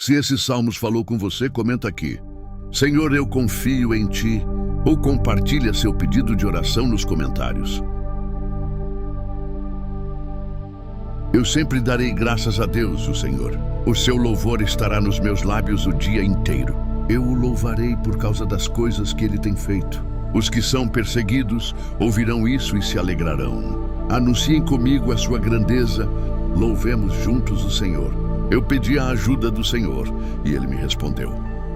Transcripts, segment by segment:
Se esse Salmos falou com você, comenta aqui. Senhor, eu confio em Ti. Ou compartilha seu pedido de oração nos comentários. Eu sempre darei graças a Deus, o Senhor. O seu louvor estará nos meus lábios o dia inteiro. Eu o louvarei por causa das coisas que Ele tem feito. Os que são perseguidos ouvirão isso e se alegrarão. Anunciem comigo a sua grandeza. Louvemos juntos o Senhor. Eu pedi a ajuda do Senhor e Ele me respondeu.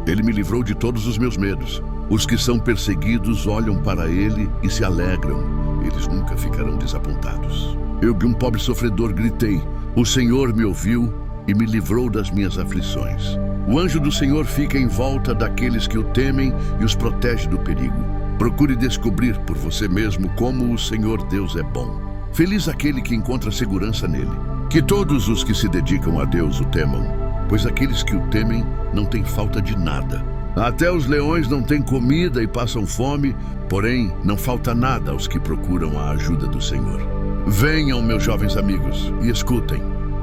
Ele me livrou de todos os meus medos. Os que são perseguidos olham para Ele e se alegram. Eles nunca ficarão desapontados. Eu, um pobre sofredor, gritei. O Senhor me ouviu e me livrou das minhas aflições. O anjo do Senhor fica em volta daqueles que o temem e os protege do perigo. Procure descobrir por você mesmo como o Senhor Deus é bom. Feliz aquele que encontra segurança nele. Que todos os que se dedicam a Deus o temam, pois aqueles que o temem não têm falta de nada. Até os leões não têm comida e passam fome, porém não falta nada aos que procuram a ajuda do Senhor. Venham, meus jovens amigos, e escutem,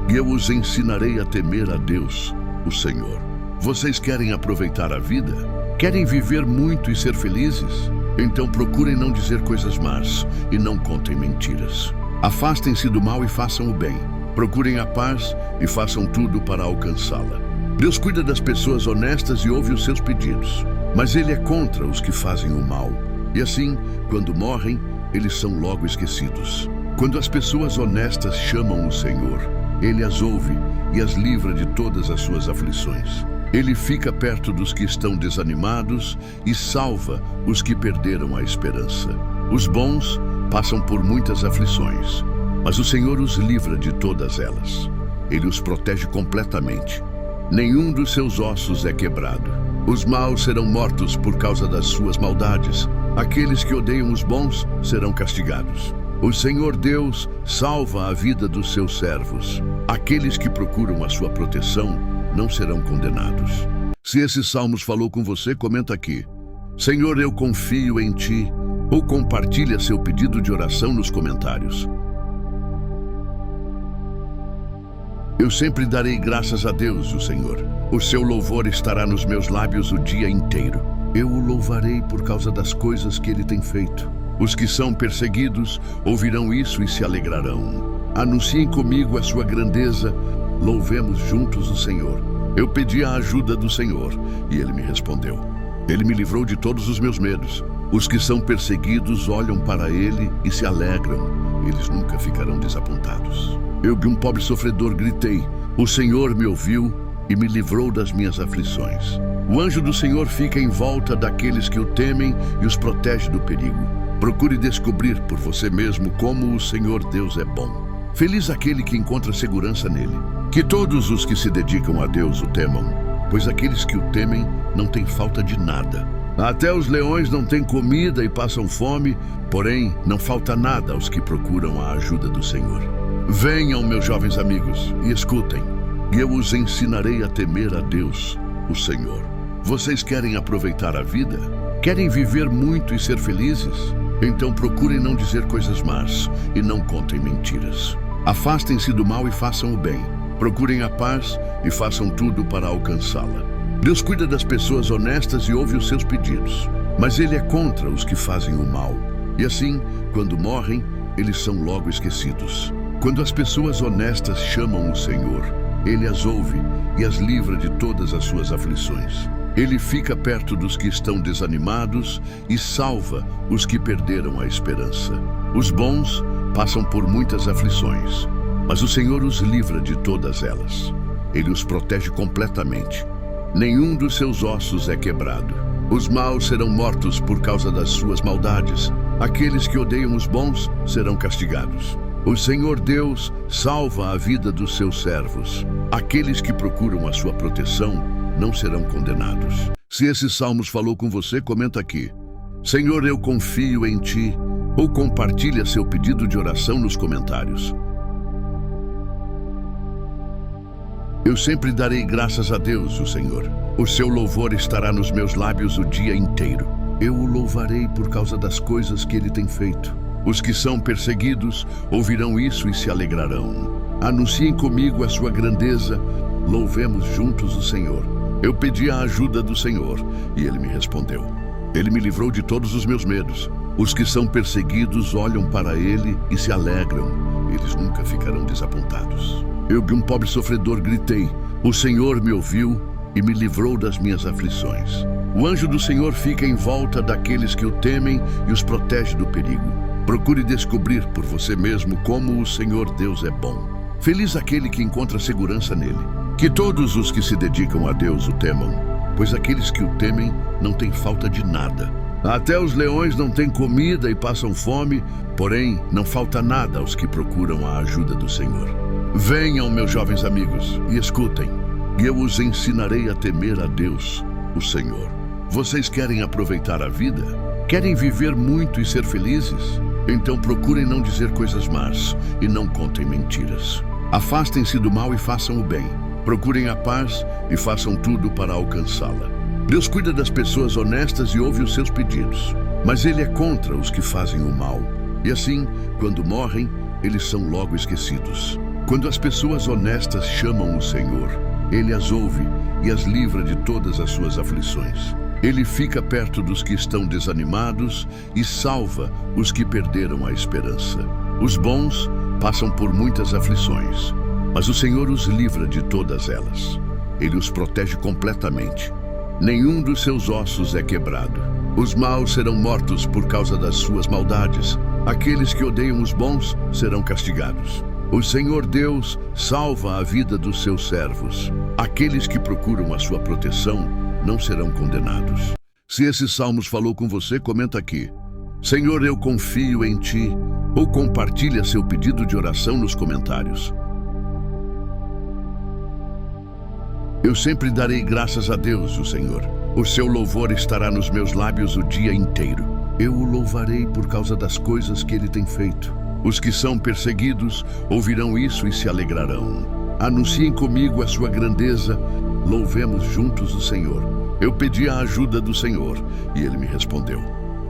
e eu os ensinarei a temer a Deus, o Senhor. Vocês querem aproveitar a vida? Querem viver muito e ser felizes? Então procurem não dizer coisas más e não contem mentiras. Afastem-se do mal e façam o bem. Procurem a paz e façam tudo para alcançá-la. Deus cuida das pessoas honestas e ouve os seus pedidos, mas Ele é contra os que fazem o mal. E assim, quando morrem, eles são logo esquecidos. Quando as pessoas honestas chamam o Senhor, Ele as ouve e as livra de todas as suas aflições. Ele fica perto dos que estão desanimados e salva os que perderam a esperança. Os bons passam por muitas aflições, mas o Senhor os livra de todas elas. Ele os protege completamente. Nenhum dos seus ossos é quebrado. Os maus serão mortos por causa das suas maldades. Aqueles que odeiam os bons serão castigados. O Senhor Deus salva a vida dos seus servos. Aqueles que procuram a sua proteção não serão condenados. Se esse Salmos falou com você, comenta aqui. Senhor, eu confio em Ti. Ou compartilha seu pedido de oração nos comentários. Eu sempre darei graças a Deus, o Senhor. O seu louvor estará nos meus lábios o dia inteiro. Eu o louvarei por causa das coisas que Ele tem feito. Os que são perseguidos ouvirão isso e se alegrarão. Anunciem comigo a sua grandeza. Louvemos juntos o Senhor. Eu pedi a ajuda do Senhor e Ele me respondeu. Ele me livrou de todos os meus medos. Os que são perseguidos olham para Ele e se alegram. Eles nunca ficarão desapontados. Eu, um pobre sofredor, gritei. O Senhor me ouviu e me livrou das minhas aflições. O anjo do Senhor fica em volta daqueles que o temem e os protege do perigo. Procure descobrir por você mesmo como o Senhor Deus é bom. Feliz aquele que encontra segurança nele. Que todos os que se dedicam a Deus o temam, pois aqueles que o temem não têm falta de nada. Até os leões não têm comida e passam fome, porém não falta nada aos que procuram a ajuda do Senhor. Venham, meus jovens amigos, e escutem, e eu os ensinarei a temer a Deus, o Senhor. Vocês querem aproveitar a vida? Querem viver muito e ser felizes? Então procurem não dizer coisas más e não contem mentiras. Afastem-se do mal e façam o bem. Procurem a paz e façam tudo para alcançá-la. Deus cuida das pessoas honestas e ouve os seus pedidos, mas Ele é contra os que fazem o mal. E assim, quando morrem, eles são logo esquecidos. Quando as pessoas honestas chamam o Senhor, Ele as ouve e as livra de todas as suas aflições. Ele fica perto dos que estão desanimados e salva os que perderam a esperança. Os bons passam por muitas aflições, mas o Senhor os livra de todas elas. Ele os protege completamente. Nenhum dos seus ossos é quebrado. Os maus serão mortos por causa das suas maldades. Aqueles que odeiam os bons serão castigados. O Senhor Deus salva a vida dos seus servos. Aqueles que procuram a sua proteção não serão condenados. Se esse Salmos falou com você, comenta aqui. Senhor, eu confio em Ti. Ou compartilha seu pedido de oração nos comentários. Eu sempre darei graças a Deus, o Senhor. O seu louvor estará nos meus lábios o dia inteiro. Eu o louvarei por causa das coisas que Ele tem feito. Os que são perseguidos ouvirão isso e se alegrarão. Anunciem comigo a sua grandeza. Louvemos juntos o Senhor. Eu pedi a ajuda do Senhor e Ele me respondeu. Ele me livrou de todos os meus medos. Os que são perseguidos olham para Ele e se alegram. Eles nunca ficarão desapontados. Eu, um pobre sofredor, gritei. O Senhor me ouviu e me livrou das minhas aflições. O anjo do Senhor fica em volta daqueles que o temem e os protege do perigo. Procure descobrir por você mesmo como o Senhor Deus é bom. Feliz aquele que encontra segurança nele. Que todos os que se dedicam a Deus o temam, pois aqueles que o temem não têm falta de nada. Até os leões não têm comida e passam fome, porém não falta nada aos que procuram a ajuda do Senhor. Venham, meus jovens amigos, e escutem, e eu os ensinarei a temer a Deus, o Senhor. Vocês querem aproveitar a vida? Querem viver muito e ser felizes? Então procurem não dizer coisas más e não contem mentiras. Afastem-se do mal e façam o bem. Procurem a paz e façam tudo para alcançá-la. Deus cuida das pessoas honestas e ouve os seus pedidos, mas Ele é contra os que fazem o mal. E assim, quando morrem, eles são logo esquecidos. Quando as pessoas honestas chamam o Senhor, Ele as ouve e as livra de todas as suas aflições. Ele fica perto dos que estão desanimados e salva os que perderam a esperança. Os bons passam por muitas aflições, mas o Senhor os livra de todas elas. Ele os protege completamente. Nenhum dos seus ossos é quebrado. Os maus serão mortos por causa das suas maldades. Aqueles que odeiam os bons serão castigados. O Senhor Deus salva a vida dos seus servos. Aqueles que procuram a sua proteção não serão condenados. Se esse Salmos falou com você, comenta aqui. Senhor, eu confio em Ti. Ou compartilha seu pedido de oração nos comentários. Eu sempre darei graças a Deus, o Senhor. O seu louvor estará nos meus lábios o dia inteiro. Eu o louvarei por causa das coisas que Ele tem feito. Os que são perseguidos ouvirão isso e se alegrarão. Anunciem comigo a sua grandeza. Louvemos juntos o Senhor. Eu pedi a ajuda do Senhor e Ele me respondeu.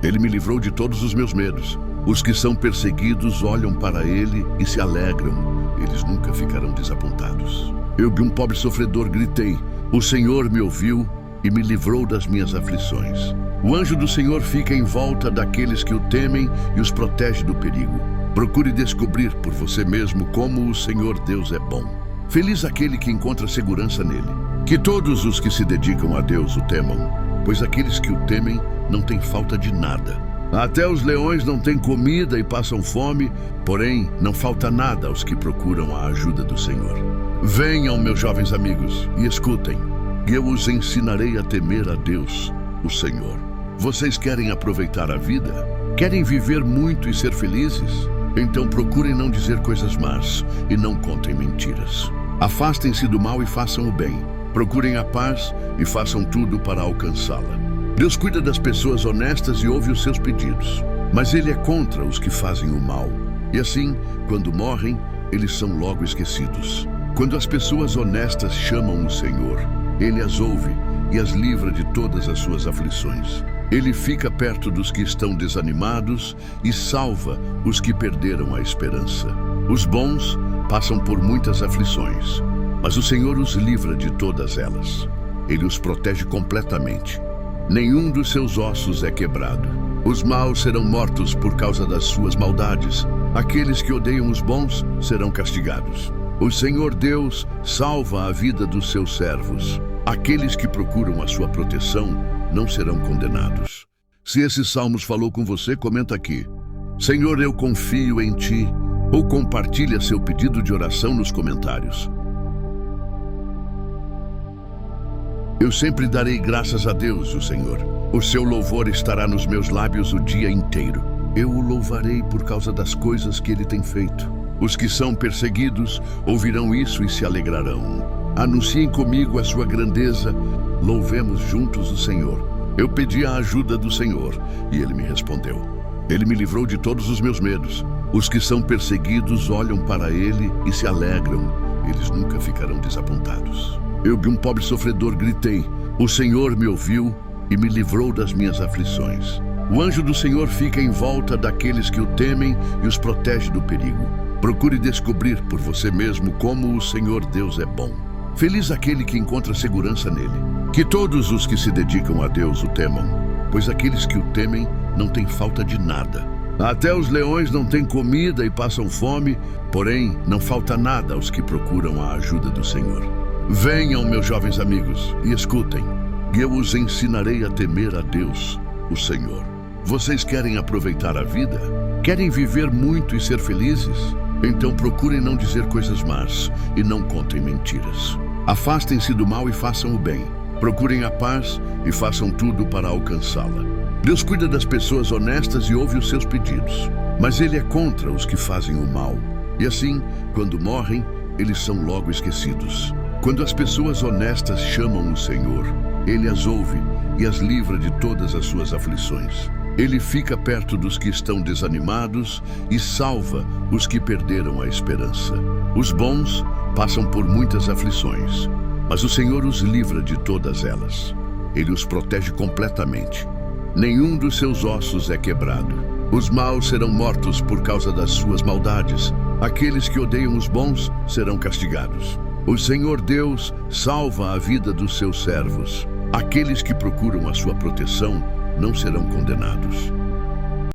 Ele me livrou de todos os meus medos. Os que são perseguidos olham para Ele e se alegram. Eles nunca ficarão desapontados. Eu, um pobre sofredor, gritei. O Senhor me ouviu e me livrou das minhas aflições. O anjo do Senhor fica em volta daqueles que o temem e os protege do perigo. Procure descobrir por você mesmo como o Senhor Deus é bom. Feliz aquele que encontra segurança nele. Que todos os que se dedicam a Deus o temam, pois aqueles que o temem não têm falta de nada. Até os leões não têm comida e passam fome, porém não falta nada aos que procuram a ajuda do Senhor. Venham, meus jovens amigos, e escutem, e eu os ensinarei a temer a Deus, o Senhor. Vocês querem aproveitar a vida? Querem viver muito e ser felizes? Então procurem não dizer coisas más e não contem mentiras. Afastem-se do mal e façam o bem. Procurem a paz e façam tudo para alcançá-la. Deus cuida das pessoas honestas e ouve os seus pedidos, mas Ele é contra os que fazem o mal. E assim, quando morrem, eles são logo esquecidos. Quando as pessoas honestas chamam o Senhor, Ele as ouve e as livra de todas as suas aflições. Ele fica perto dos que estão desanimados e salva os que perderam a esperança. Os bons passam por muitas aflições, mas o Senhor os livra de todas elas. Ele os protege completamente. Nenhum dos seus ossos é quebrado. Os maus serão mortos por causa das suas maldades. Aqueles que odeiam os bons serão castigados. O Senhor Deus salva a vida dos seus servos. Aqueles que procuram a sua proteção não serão condenados. Se esse Salmos falou com você, comenta aqui. Senhor, eu confio em Ti. Ou compartilha seu pedido de oração nos comentários. Eu sempre darei graças a Deus, o Senhor. O seu louvor estará nos meus lábios o dia inteiro. Eu o louvarei por causa das coisas que Ele tem feito. Os que são perseguidos ouvirão isso e se alegrarão. Anunciem comigo a sua grandeza. Louvemos juntos o Senhor. Eu pedi a ajuda do Senhor e Ele me respondeu. Ele me livrou de todos os meus medos. Os que são perseguidos olham para Ele e se alegram. Eles nunca ficarão desapontados. Eu, um pobre sofredor, gritei. O Senhor me ouviu e me livrou das minhas aflições. O anjo do Senhor fica em volta daqueles que o temem e os protege do perigo. Procure descobrir por você mesmo como o Senhor Deus é bom. Feliz aquele que encontra segurança nele. Que todos os que se dedicam a Deus o temam, pois aqueles que o temem não têm falta de nada. Até os leões não têm comida e passam fome, porém não falta nada aos que procuram a ajuda do Senhor. Venham, meus jovens amigos, e escutem. Eu os ensinarei a temer a Deus, o Senhor. Vocês querem aproveitar a vida? Querem viver muito e ser felizes? Então procurem não dizer coisas más e não contem mentiras. Afastem-se do mal e façam o bem. Procurem a paz e façam tudo para alcançá-la. Deus cuida das pessoas honestas e ouve os seus pedidos, mas Ele é contra os que fazem o mal. E assim, quando morrem, eles são logo esquecidos. Quando as pessoas honestas chamam o Senhor, Ele as ouve e as livra de todas as suas aflições. Ele fica perto dos que estão desanimados e salva os que perderam a esperança. Os bons passam por muitas aflições, mas o Senhor os livra de todas elas. Ele os protege completamente. Nenhum dos seus ossos é quebrado. Os maus serão mortos por causa das suas maldades. Aqueles que odeiam os bons serão castigados. O Senhor Deus salva a vida dos seus servos. Aqueles que procuram a sua proteção não serão condenados.